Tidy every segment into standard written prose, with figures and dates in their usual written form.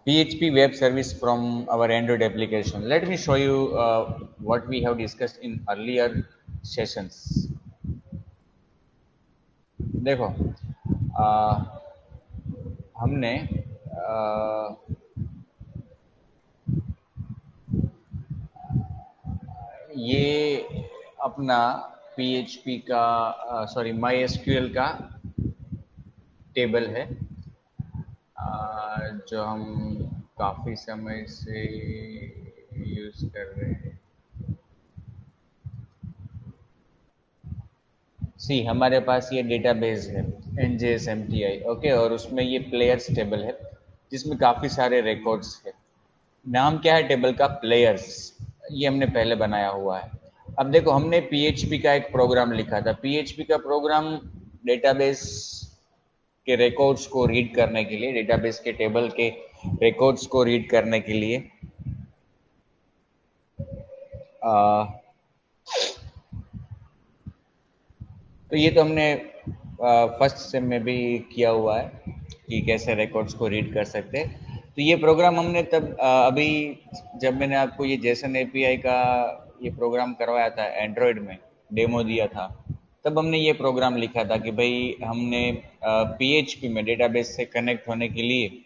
PHP web service from our Android application. Let me show you what we have discussed in earlier sessions. देखो हमने ये अपना PHP का sorry MySQL का table है जो हम काफ़ी समय से यूज़ कर रहे हैं। सी हमारे पास ये डेटाबेस है NJSMTI, ओके, और उसमें ये प्लेयर्स टेबल है जिसमें काफ़ी सारे रिकॉर्ड्स है। नाम क्या है टेबल का? प्लेयर्स। ये हमने पहले बनाया हुआ है। अब देखो हमने PHP का एक प्रोग्राम लिखा था। PHP का प्रोग्राम डेटाबेस के रिकॉर्ड्स को रीड करने के लिए, डेटाबेस के टेबल के रिकॉर्ड्स को रीड करने के लिए तो ये तो हमने फर्स्ट सेम में भी किया हुआ है कि कैसे रिकॉर्ड्स को रीड कर सकते हैं। तो ये प्रोग्राम हमने तब अभी जब मैंने आपको ये जेसन एपीआई का ये प्रोग्राम करवाया था एंड्रॉयड में, डेमो दिया था, तब हमने ये प्रोग्राम लिखा था कि भाई हमने PHP में डेटाबेस से कनेक्ट होने के लिए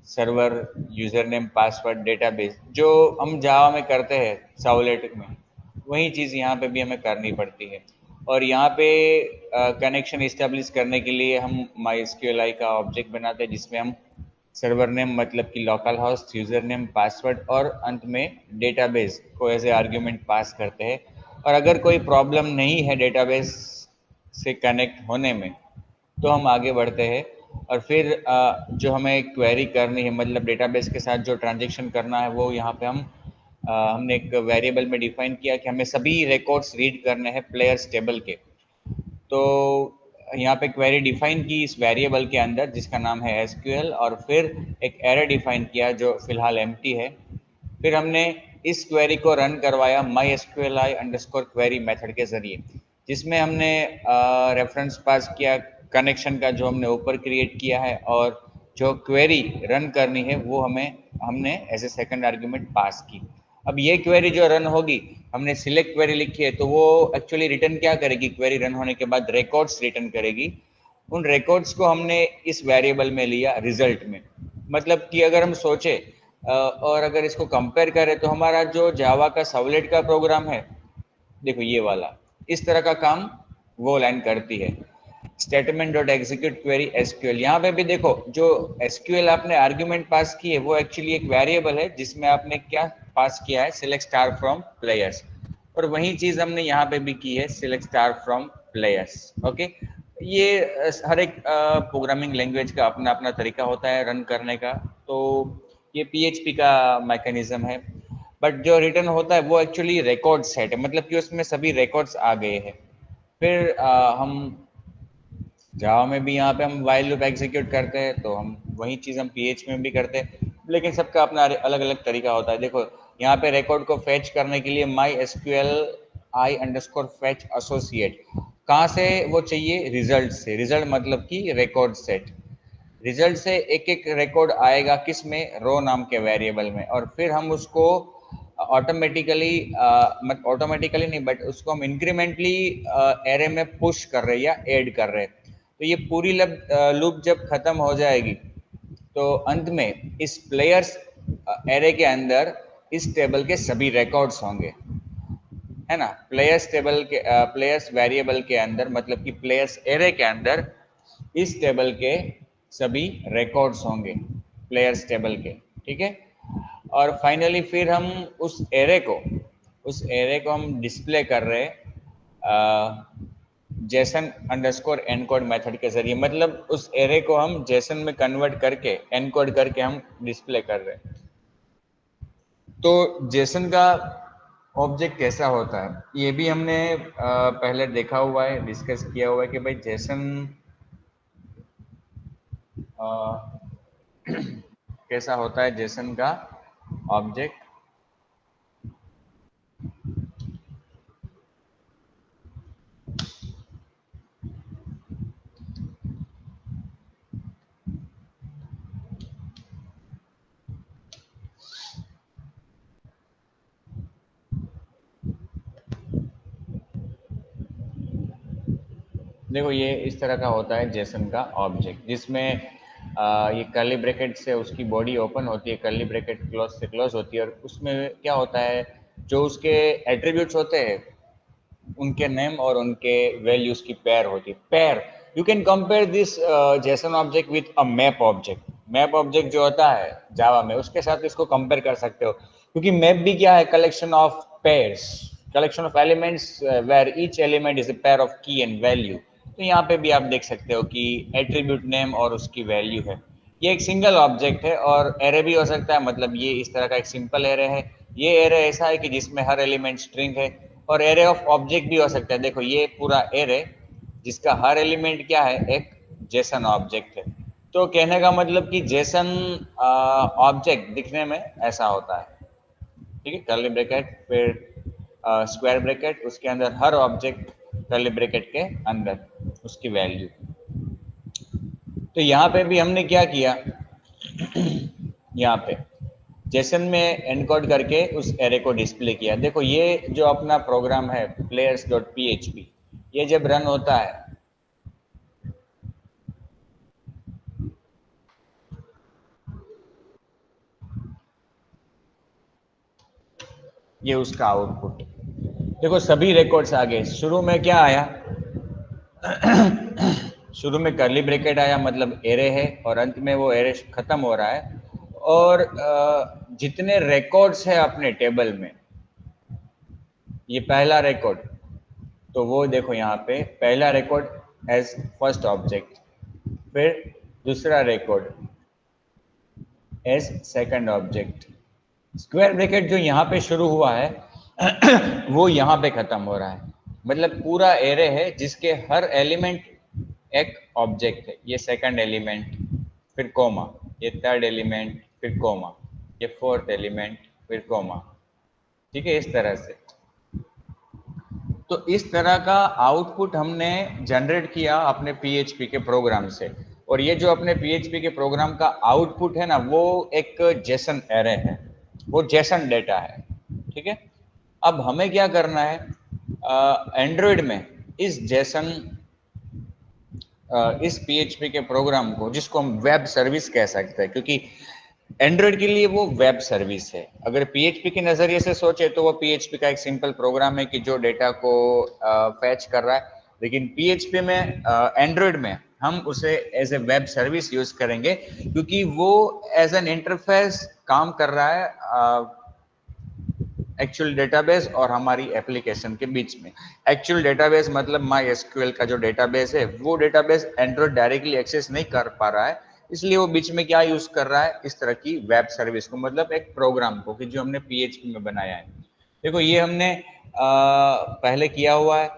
server, user name, password, database जो हम जावा में करते हैं साउलेट में, वही चीज़ यहाँ पे भी हमें करनी पड़ती है। और यहाँ पे कनेक्शन इस्टेब्लिश करने के लिए हम MySQLi का ऑब्जेक्ट बनाते हैं जिसमें हम सर्वर नेम मतलब कि local host, user name, password और अंत में डेटाबेस को एज ए आर्ग्यूमेंट पास करते हैं। और अगर कोई प्रॉब्लम नहीं है डेटाबेस से कनेक्ट होने में तो हम आगे बढ़ते हैं और फिर जो हमें क्वेरी करनी है मतलब डेटाबेस के साथ जो ट्रांजेक्शन करना है वो यहाँ पे हमने एक वेरिएबल में डिफाइन किया कि हमें सभी रिकॉर्ड्स रीड करने हैं प्लेयर्स टेबल के। तो यहाँ पे क्वेरी डिफाइन की इस वेरिएबल के अंदर जिसका नाम है SQL, और फिर एक एरर डिफाइन किया जो फिलहाल एम्प्टी है। फिर हमने इस क्वेरी को रन करवाया MySQLi अंडरस्कोर क्वेरी मेथड के जरिए, जिसमें हमने रेफरेंस पास किया कनेक्शन का जो हमने ऊपर क्रिएट किया है, और जो क्वेरी रन करनी है वो हमने as a second argument pass की। अब ये क्वेरी जो रन होगी, हमने सिलेक्ट क्वेरी लिखी है तो वो एक्चुअली रिटर्न क्या करेगी? क्वेरी रन होने के बाद रिकॉर्ड्स रिटर्न करेगी। उन रिकॉर्ड्स को हमने इस वेरिएबल में लिया रिजल्ट में। मतलब कि अगर हम सोचे और अगर इसको कंपेयर करें तो हमारा जो जावा का साउलेट का प्रोग्राम है, देखो ये वाला, इस तरह का काम वो लाइन करती है। Statement dot execute query SQL। यहाँ पे भी देखो जो SQL आपने आर्ग्यूमेंट पास की है वो एक्चुअली एक वेरिएबल है जिसमें आपने क्या पास किया है? Select star from players. और वही चीज हमने यहाँ पे भी की है, select star from players. Okay, ये हर एक प्रोग्रामिंग लैंग्वेज का अपना अपना तरीका होता है रन करने का। तो ये PHP का मैकेनिज्म है, बट जो रिटर्न होता है वो एक्चुअली रिकॉर्ड सेट है, मतलब कि उसमें सभी रिकॉर्ड्स आ गए हैं। फिर हम जावा में भी यहाँ पे हम वाइल लूप एग्जीक्यूट करते हैं तो हम वही चीज़ हम PHP में भी करते हैं, लेकिन सबका अपना अलग अलग तरीका होता है। देखो यहाँ पे रिकॉर्ड को फेच करने के लिए MySQLi अंडरस्कोर फेच एसोसिएट, कहाँ से वो चाहिए? रिजल्ट से। रिजल्ट मतलब कि रिकॉर्ड सेट। रिजल्ट से एक एक रिकॉर्ड आएगा किस में? रो नाम के वेरिएबल में, और फिर हम उसको ऑटोमेटिकली मत ऑटोमेटिकली नहीं बट उसको हम इंक्रीमेंटली एरे में पुश कर रहे हैं या ऐड कर रहे हैं। तो ये पूरी लूप जब खत्म हो जाएगी तो अंत में इस प्लेयर्स एरे के अंदर इस टेबल के सभी रिकॉर्ड्स होंगे, है ना? प्लेयर्स टेबल के प्लेयर्स वेरिएबल के अंदर मतलब कि प्लेयर्स एरे के अंदर इस टेबल के सभी रिकॉर्ड्स होंगे प्लेयर्स टेबल के, ठीक है। और फाइनली फिर हम उस एरे को हम डिस्प्ले कर रहे जेसन अंडरस्कोर एनकोड मेथड के जरिए, मतलब उस एरे को हम जेसन में कन्वर्ट करके एनकोड करके हम डिस्प्ले कर रहे हैं। तो जेसन का ऑब्जेक्ट कैसा होता है ये भी हमने पहले देखा हुआ है, डिस्कस किया हुआ है कि भाई जेसन कैसा होता है जेसन का ऑब्जेक्ट। देखो ये इस तरह का होता है जेसन का ऑब्जेक्ट, जिसमें ये कर्ली ब्रैकेट से उसकी बॉडी ओपन होती है, कर्ली ब्रैकेट क्लोज से क्लोज होती है, और उसमें क्या होता है, जो उसके एट्रीब्यूट्स होते हैं उनके नेम और उनके वैल्यूज की पेयर होती है। Pair, you can compare this Jason object with a map object. Map object जो होता है जावा में, उसके साथ इसको कंपेयर कर सकते हो, क्योंकि मैप भी क्या है, collection of pairs, collection of elements where each element is a pair of key and value. तो यहाँ पे भी आप देख सकते हो कि एट्रीब्यूट नेम और उसकी वैल्यू है। ये एक सिंगल ऑब्जेक्ट है, और एरे भी हो सकता है, मतलब ये इस तरह का एक सिंपल एरे है। ये एरे ऐसा है कि जिसमें हर एलिमेंट स्ट्रिंग है, और एरे ऑफ ऑब्जेक्ट भी हो सकता है। देखो ये पूरा एरे जिसका हर एलिमेंट क्या है, एक जेसन ऑब्जेक्ट है। तो कहने का मतलब कि जेसन ऑब्जेक्ट दिखने में ऐसा होता है। ठीक है, कर्ली ब्रैकेट, फिर स्क्वायर ब्रैकेट, उसके अंदर हर ऑब्जेक्ट कर्ली ब्रैकेट के अंदर उसकी वैल्यू। तो यहाँ पे भी हमने क्या किया, यहाँ पे जेसन में एनकोड करके उस एरे को डिस्प्ले किया। देखो ये जो अपना प्रोग्राम है players डॉट php, ये जब रन होता है, ये उसका आउटपुट। देखो सभी रिकॉर्ड्स आ गए। शुरू में क्या आया, शुरू में कर्ली ब्रैकेट आया, मतलब एरे है, और अंत में वो एरे खत्म हो रहा है। और जितने रिकॉर्ड्स है अपने टेबल में, ये पहला रिकॉर्ड, तो वो देखो यहाँ पे पहला रिकॉर्ड एज फर्स्ट ऑब्जेक्ट, फिर दूसरा record as second object. Square bracket जो यहाँ पे शुरू हुआ है वो यहाँ पे खत्म हो रहा है। मतलब पूरा एरे है जिसके हर एलिमेंट एक ऑब्जेक्ट है। ये सेकंड एलिमेंट, फिर कोमा, ये थर्ड एलिमेंट, फिर कोमा, ये फोर्थ एलिमेंट, फिर कोमा। ठीक है, इस तरह से। तो इस तरह का आउटपुट हमने जनरेट किया अपने पीएचपी के प्रोग्राम से। और ये जो अपने पीएचपी के प्रोग्राम का आउटपुट है ना, वो एक जेसन एरे है, वो जेसन डेटा है। ठीक है, अब हमें क्या करना है, एंड्रॉयड में इस जेसन, इस पीएचपी के प्रोग्राम को, जिसको हम वेब सर्विस कह सकते हैं, क्योंकि एंड्रॉयड के लिए वो वेब सर्विस है। अगर पीएचपी के नज़रिए से सोचे तो वो पीएचपी का एक सिंपल प्रोग्राम है कि जो डेटा को फैच कर रहा है। लेकिन पीएचपी में, एंड्रॉयड में हम उसे as a web service use करेंगे, क्योंकि वो एज एन इंटरफेस काम कर रहा है एक्चुअल डेटाबेस और हमारी एप्लीकेशन के बीच में। एक्चुअल डेटाबेस मतलब माई एसक्यूएल का जो डेटाबेस है, वो डेटाबेस एंड्रॉयड डायरेक्टली एक्सेस नहीं कर पा रहा है, इसलिए वो बीच में क्या यूज कर रहा है, इस तरह की वेब सर्विस को, मतलब एक प्रोग्राम को, कि जो हमने पीएचपी में बनाया है। देखो ये हमने पहले किया हुआ है।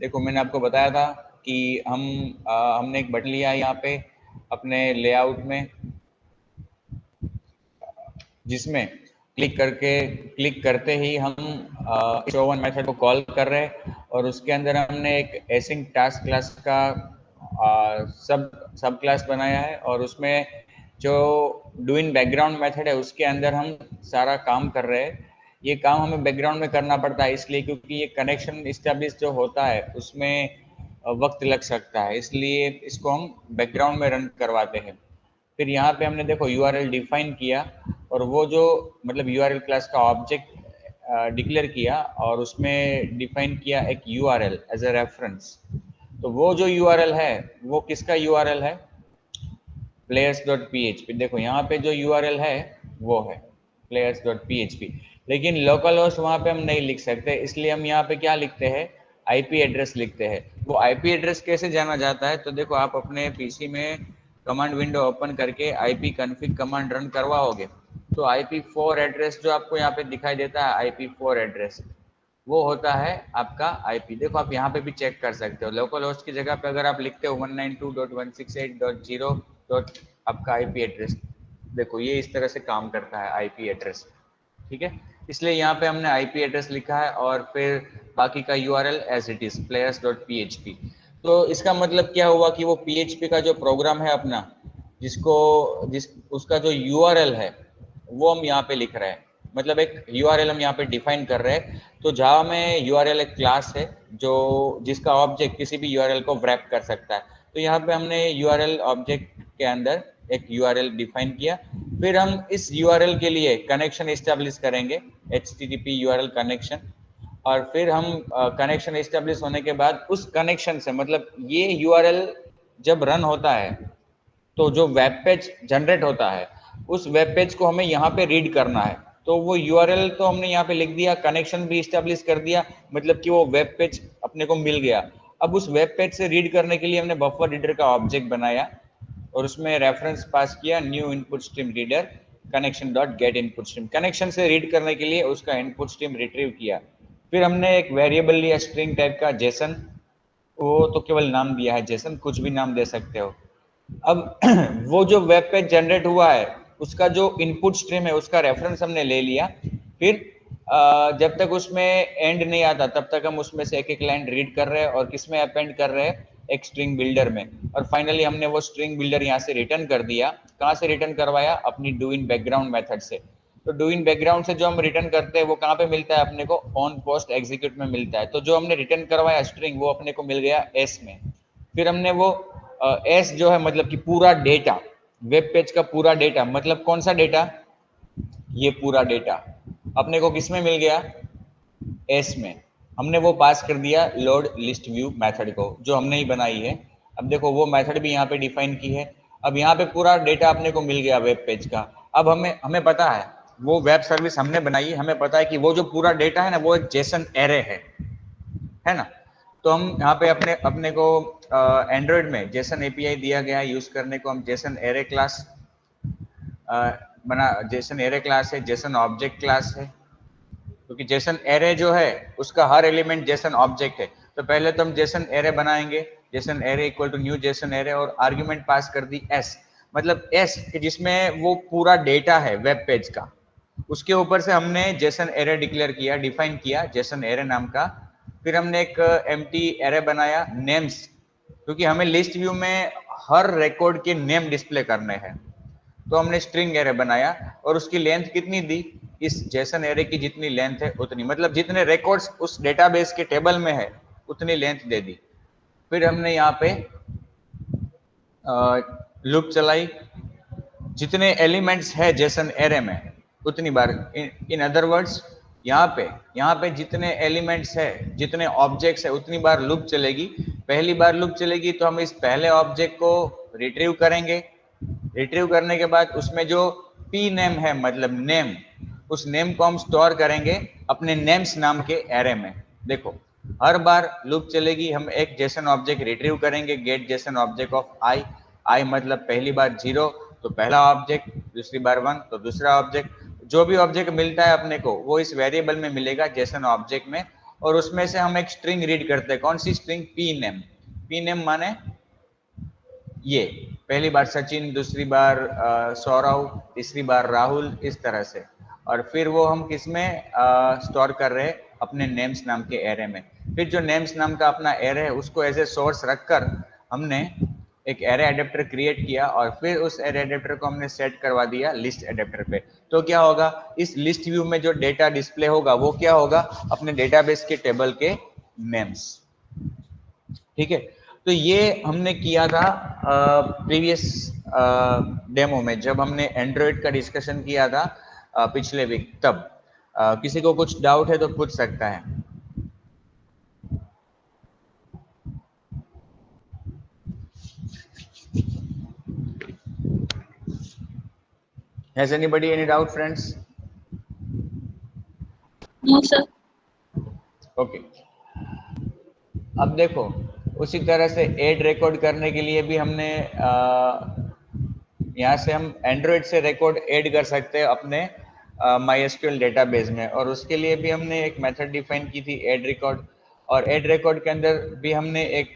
देखो मैंने आपको बताया था कि हमने एक बटन लिया है यहाँ पे अपने लेआउट में, जिसमें क्लिक करते ही हम शो वन मेथड को कॉल कर रहे हैं, और उसके अंदर हमने एक एसिंक टास्क क्लास का सब क्लास बनाया है, और उसमें जो डू इन बैकग्राउंड मेथड है उसके अंदर हम सारा काम कर रहे हैं। ये काम हमें बैकग्राउंड में करना पड़ता है इसलिए क्योंकि ये कनेक्शन इस्टेब्लिश जो होता है उसमें वक्त लग सकता है, इसलिए इसको हम बैकग्राउंड में रन करवाते हैं। फिर यहाँ पे हमने देखो यूआरएल डिफाइन किया, और वो जो मतलब यूआरएल क्लास का ऑब्जेक्ट डिक्लेयर किया, और उसमें डिफाइन किया एक यूआरएल एज ए रेफरेंस। तो वो जो यूआरएल है वो किसका यूआरएल है, players.php। देखो यहाँ पे जो यूआरएल है वो है players.php, लेकिन लोकल होस्ट वहाँ पे हम नहीं लिख सकते, इसलिए हम यहाँ पे क्या लिखते हैं, आईपी एड्रेस लिखते हैं। वो आईपी एड्रेस कैसे जाना जाता है, तो देखो आप अपने पीसी में कमांड विंडो ओपन करके आईपी कॉन्फ़िग कमांड रन करवाओगे, तो IP4 एड्रेस जो आपको यहाँ पे दिखाई देता है, IP4 एड्रेस, वो होता है आपका आईपी। देखो आप यहाँ पे भी चेक कर सकते हो, लोकल होस्ट की जगह पे अगर आप लिखते हो 192.168.0 डॉट आपका आईपी एड्रेस, देखो ये इस तरह से काम करता है आईपी एड्रेस। ठीक है, इसलिए यहाँ पे हमने आईपी एड्रेस लिखा है, और फिर बाकी का URL as it is players.php। तो इसका मतलब क्या हुआ कि वो पीएचपी का जो प्रोग्राम है अपना, जिस उसका जो यूआरएल है वो हम यहाँ पे लिख रहे हैं। मतलब एक यूआरएल हम यहाँ पे डिफाइन कर रहे हैं। तो जावा में यूआरएल एक क्लास है जो जिसका ऑब्जेक्ट किसी भी यूआरएल को व्रैप कर सकता है। तो यहाँ पे हमने यूआरएल ऑब्जेक्ट के अंदर एक यूआरएल डिफाइन किया। फिर हम इस यूआरएल के लिए कनेक्शन एस्टेब्लिश करेंगे, HTTP यूआरएल कनेक्शन। और फिर हम कनेक्शन एस्टेब्लिश होने के बाद उस कनेक्शन से, मतलब ये यूआरएल जब रन होता है तो जो वेब पेज जनरेट होता है उस वेब पेज को हमें यहाँ पे रीड करना है। तो वो यूआरएल तो हमने यहाँ पे लिख दिया, कनेक्शन भी इस्टेब्लिश कर दिया, मतलब कि वो वेब पेज अपने को मिल गया। अब उस वेब पेज से रीड करने के लिए हमने बफर रीडर का ऑब्जेक्ट बनाया और उसमें रेफरेंस पास किया new input stream reader connection dot gate input stream. Connection से रीड करने के लिए उसका इनपुट स्ट्रीम रिट्रीव किया। फिर हमने एक वेरिएबल लिया स्ट्रिंग टाइप का जेसन, वो तो केवल नाम दिया है जेसन, कुछ भी नाम दे सकते हो। अब वो जो वेब पेज जनरेट हुआ है उसका जो इनपुट स्ट्रीम है उसका रेफरेंस हमने ले लिया। फिर जब तक उसमें एंड नहीं आता तब तक हम उसमें से एक एक लाइन रीड कर रहे हैं और किस में अपेंड कर रहे हैं, एक स्ट्रिंग बिल्डर में। और फाइनली हमने वो स्ट्रिंग बिल्डर यहाँ से रिटर्न कर दिया। कहाँ से रिटर्न करवाया? अपनी डू इन बैकग्राउंड मेथड से। तो डू इन बैकग्राउंड से जो हम रिटर्न करते हैं वो कहाँ पे मिलता है अपने को? ऑन पोस्ट एग्जीक्यूट में मिलता है। तो जो हमने रिटर्न करवाया स्ट्रिंग वो अपने को मिल गया एस में। फिर हमने वो एस जो है मतलब कि पूरा डेटा, वेब पेज का पूरा डेटा, मतलब कौन सा डेटा? ये पूरा डेटा अपने को किस में मिल गया? एस में। हमने वो पास कर दिया लोड लिस्ट व्यू मेथड को, जो हमने ही बनाई है। अब देखो वो मेथड भी यहाँ पे डिफाइन की है। अब यहाँ पे पूरा डेटा अपने को मिल गया वेब पेज का। अब हमें हमें पता है वो वेब सर्विस हमने बनाई है, हमें पता है कि वो जो पूरा डेटा है ना वो एक जेसन एरे है ना। तो हम यहाँ पे अपने अपने को एंड्रॉयड में जेसन एपीआई दिया गया है यूज करने को। हम जेसन एरे क्लास बना, जेसन एरे क्लास है, जेसन ऑब्जेक्ट क्लास है, क्योंकि जेसन एरे जो है उसका हर एलिमेंट जेसन ऑब्जेक्ट है। तो पहले तो हम जेसन एरे बनाएंगे, JSON array equal to new JSON array, और आर्ग्यूमेंट पास कर दी एस, मतलब एस जिसमें वो पूरा डेटा है वेब पेज का। उसके ऊपर से हमने जेसन एरे डिक्लेयर किया, डिफाइन किया जेसन एरे नाम का। फिर हमने एक एम्प्टी एरे बनाया नेम्स, क्योंकि हमें लिस्ट व्यू में हर रिकॉर्ड के नेम डिस्प्ले करने हैं। तो हमने स्ट्रिंग एरे बनाया और उसकी लेंथ कितनी दी? इस जेसन एरे की जितनी लेंथ है उतनी, मतलब जितने रिकॉर्ड्स उस डेटाबेस के टेबल में है उतनी लेंथ दे दी। फिर हमने यहाँ पे लूप चलाई, जितने एलिमेंट्स है जेसन एरे में उतनी बार, इन अदर वर्ड्स यहाँ पे जितने एलिमेंट्स है, जितने ऑब्जेक्ट्स है उतनी बार लूप चलेगी। पहली बार लूप चलेगी तो हम इस पहले ऑब्जेक्ट को रिट्रीव करेंगे। रिट्रीव करने के बाद उसमें जो पी नेम है, मतलब नेम, उस नेम को हम स्टोर करेंगे अपने नेम्स नाम के एरे में। देखो हर बार लूप चलेगी, हम एक जेसन ऑब्जेक्ट रिट्रीव करेंगे, गेट जेसन ऑब्जेक्ट ऑफ आई। आई मतलब पहली बार 0 तो पहला ऑब्जेक्ट, दूसरी बार 1 तो दूसरा ऑब्जेक्ट। जो भी ऑब्जेक्ट मिलता है अपने को वो इस वेरिएबल में मिलेगा जेसन ऑब्जेक्ट में। और उसमें से हम एक स्ट्रिंग रीड करते हैं, कौन सी string? P name. P name माने ये पहली बार सचिन, दूसरी बार सौरव, तीसरी बार राहुल, इस तरह से। और फिर वो हम किस में स्टोर कर रहे हैं? अपने नेम्स नाम के एरे में। फिर जो नेम्स नाम का अपना एरे है उसको एज ए सोर्स रखकर हमने एक एरे एडेप्टर क्रिएट किया और फिर उस एरे एडेप्टर को हमने सेट करवा दिया लिस्ट एडेप्टर पे। तो क्या होगा? इस लिस्ट व्यू में जो डेटा डिस्प्ले होगा वो क्या होगा? अपने डेटाबेस के टेबल के नेम्स। ठीक है, तो ये हमने किया था प्रीवियस डेमो में, जब हमने एंड्रॉयड का डिस्कशन किया था पिछले वीक तब। किसी को कुछ डाउट है तो पूछ सकता है। Has anybody any doubt, friends? No, sir. Okay, अब देखो उसी तरह से एड रिकॉर्ड करने के लिए भी हमने यहाँ से हम एंड्रॉयड से रिकॉर्ड ऐड कर सकते हैं अपने MySQL डेटाबेस में, और उसके लिए भी हमने एक मेथड डिफाइन की थी ऐड रिकॉर्ड। और ऐड रिकॉर्ड के अंदर भी हमने एक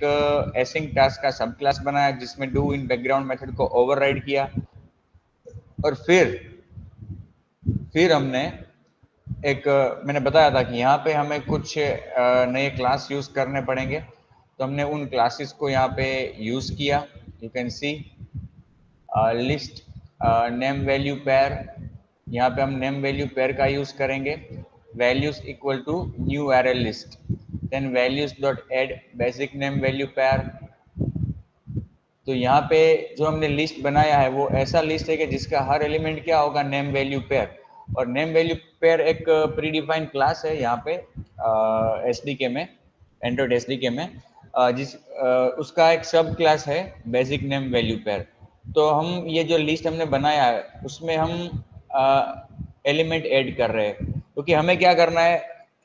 एसिंग टास्क का सब क्लास बनाया जिसमें डू इन बैकग्राउंड मेथड को ओवरराइड किया। और फिर हमने एक मैंने बताया था कि यहाँ पे हमें कुछ नए क्लास यूज करने पड़ेंगे, तो हमने उन क्लासेस को यहाँ पे यूज किया। You can see list name value pair, यहाँ पे हम नेम वैल्यू पेयर का यूज करेंगे, values equal to new array list, then values dot add basic name value pair. तो यहाँ पे जो हमने लिस्ट बनाया है वो ऐसा लिस्ट है कि जिसका हर एलिमेंट क्या होगा, नेम वैल्यू पेयर। और नेम वैल्यू पेयर एक प्री डिफाइंड क्लास है यहाँ पे एसडीके में, एंड्रॉइड एसडीके में, उसका एक सब क्लास है बेसिक नेम वैल्यू पेयर। तो हम ये जो लिस्ट हमने बनाया है उसमें हम एलिमेंट ऐड कर रहे हैं, क्योंकि हमें क्या करना है,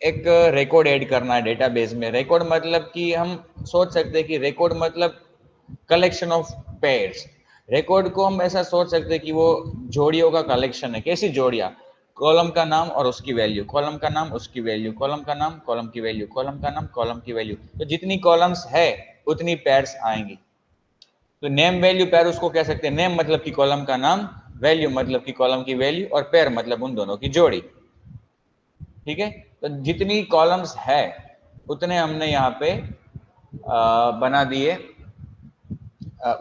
एक रिकॉर्ड ऐड करना है डेटाबेस में। रिकॉर्ड मतलब कि हम सोच सकते हैं कि रिकॉर्ड मतलब कलेक्शन ऑफ पेयर्स। रिकॉर्ड को हम ऐसा सोच सकते हैं कि वो जोड़ियों का कलेक्शन है। कैसी जोड़ियां, कॉलम का नाम और उसकी वैल्यू, कॉलम का नाम उसकी वैल्यू, कॉलम का नाम कॉलम की वैल्यू, कॉलम का नाम कॉलम की वैल्यू। तो जितनी कॉलम्स है उतनी पेयर्स आएंगी। तो नेम वैल्यू पेयर उसको कह सकते हैं। नेम मतलब कि कॉलम का नाम, वैल्यू मतलब कि कॉलम की वैल्यू, और पेयर मतलब उन दोनों की जोड़ी। ठीक है, तो जितनी कॉलम्स है उतने हमने यहाँ पे बना दिए,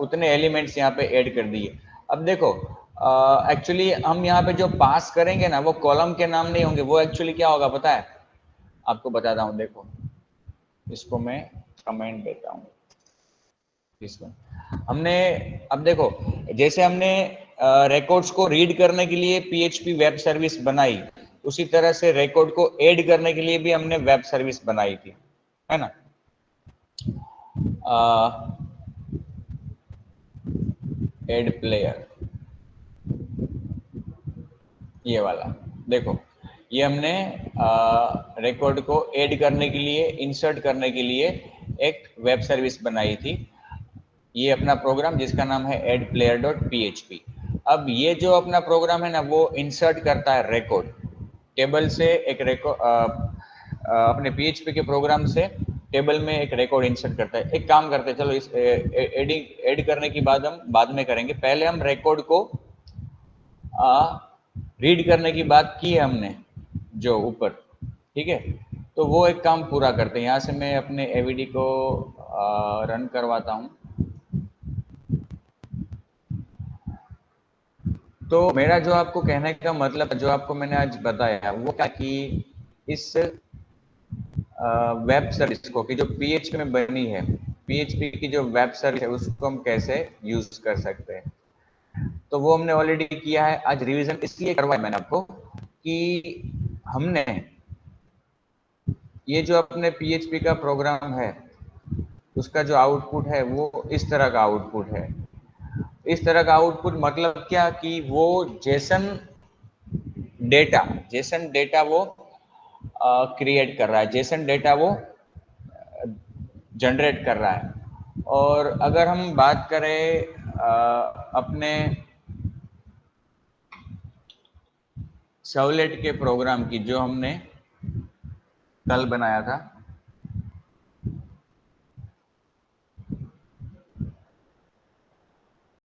उतने एलिमेंट्स यहाँ पे ऐड कर दिए। अब देखो, एक्चुअली हम यहाँ पे जो पास करेंगे ना वो कॉलम के नाम नहीं होंगे, वो एक्चुअली क्या होगा पता है, आपको बताता हूँ। देखो, इसको मैं कमेंट देता हूँ इसमें। हमने, अब देखो, जैसे हमने रिकॉर्ड्स को रीड करने के लिए पीएचपी वेब सर्विस बनाई, उसी तरह से रिकॉर्ड को ऐड करने के लिए भी हमने वेब सर्विस बनाई थी, है ना। ऐड प्लेयर, ये वाला देखो, ये हमने रिकॉर्ड को ऐड करने के लिए, इंसर्ट करने के लिए एक वेब सर्विस बनाई थी। ये अपना प्रोग्राम जिसका नाम है एड प्लेयर डॉट पी। अब ये जो अपना प्रोग्राम है ना वो इंसर्ट करता है रिकॉर्ड टेबल से, एक रिकॉर्ड अपने पीएचपी के प्रोग्राम से टेबल में एक रिकॉर्ड इंसर्ट करता है। एक काम करते हैं, चलो इस एडिंग ऐड करने की बात हम बाद में करेंगे, पहले हम रिकॉर्ड को रीड करने की बात की है हमने जो ऊपर, ठीक है। तो वो एक काम पूरा करते हैं। यहाँ से मैं अपने एवीडी को रन करवाता हूँ। तो मेरा जो आपको कहने का मतलब, जो आपको मैंने आज बताया वो क्या कि इस वेब सर्विस को, कि जो पीएचपी में बनी है, पीएचपी की जो वेब सर्विस है उसको हम कैसे यूज कर सकते हैं, तो वो हमने ऑलरेडी किया है। आज रिवीजन इसलिए करवाया मैंने आपको कि हमने ये जो अपने पीएचपी का प्रोग्राम है उसका जो आउटपुट है वो इस तरह का आउटपुट है। इस तरह का आउटपुट मतलब क्या कि वो जेसन डेटा वो क्रिएट कर रहा है, जेसन डेटा वो जनरेट कर रहा है। और अगर हम बात करें अपने सर्वलेट के प्रोग्राम की जो हमने कल बनाया था,